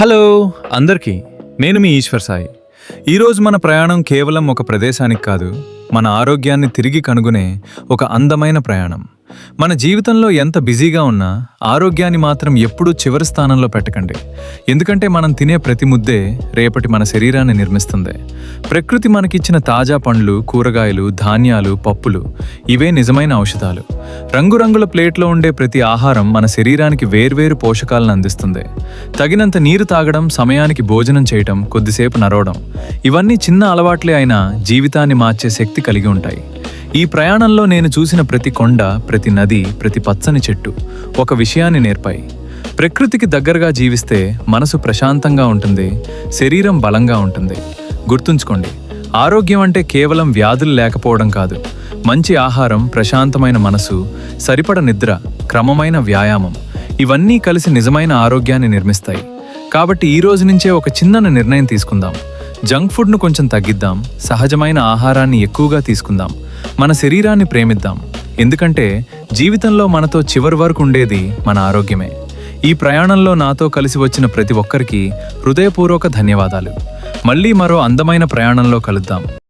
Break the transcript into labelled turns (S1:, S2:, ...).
S1: Hello అందరికీ, నేను మీ ఈశ్వర్ సాయి. ఈరోజు మన ప్రయాణం కేవలం ఒక ప్రదేశానికి కాదు, మన ఆరోగ్యాన్ని తిరిగి కనుగొనే ఒక అందమైన ప్రయాణం. మన జీవితంలో ఎంత బిజీగా ఉన్నా ఆరోగ్యాన్ని మాత్రం ఎప్పుడూ చివరి స్థానంలో పెట్టకండి. ఎందుకంటే మనం తినే ప్రతి ముద్దే రేపటి మన శరీరాన్ని నిర్మిస్తుంది. ప్రకృతి మనకిచ్చిన తాజా పండ్లు, కూరగాయలు, ధాన్యాలు, పప్పులు ఇవే నిజమైన ఔషధాలు. రంగురంగుల ప్లేట్లో ఉండే ప్రతి ఆహారం మన శరీరానికి వేర్వేరు పోషకాలను అందిస్తుంది. తగినంత నీరు తాగడం, సమయానికి భోజనం చేయటం, కొద్దిసేపు నడవడం ఇవన్నీ చిన్న అలవాట్లే అయినా జీవితాన్ని మార్చే శక్తి కలిగి ఉంటాయి. ఈ ప్రయాణంలో నేను చూసిన ప్రతి కొండ, ప్రతి నది, ప్రతి పచ్చని చెట్టు ఒక విషయాన్ని నేర్పాయి. ప్రకృతికి దగ్గరగా జీవిస్తే మనసు ప్రశాంతంగా ఉంటుంది, శరీరం బలంగా ఉంటుంది. గుర్తుంచుకోండి, ఆరోగ్యం అంటే కేవలం వ్యాధులు లేకపోవడం కాదు. మంచి ఆహారం, ప్రశాంతమైన మనసు, సరిపడ నిద్ర, క్రమమైన వ్యాయామం ఇవన్నీ కలిసి నిజమైన ఆరోగ్యాన్ని నిర్మిస్తాయి. కాబట్టి ఈ రోజు నుంచే ఒక చిన్న నిర్ణయం తీసుకుందాం. జంక్ ఫుడ్ను కొంచెం తగ్గిద్దాం, సహజమైన ఆహారాన్ని ఎక్కువగా తీసుకుందాం, మన శరీరాన్ని ప్రేమిద్దాం. ఎందుకంటే జీవితంలో మనతో చివరి వరకు ఉండేది మన ఆరోగ్యమే. ఈ ప్రయాణంలో నాతో కలిసి వచ్చిన ప్రతి ఒక్కరికి హృదయపూర్వక ధన్యవాదాలు. మళ్ళీ మరో అందమైన ప్రయాణంలో కలుద్దాం.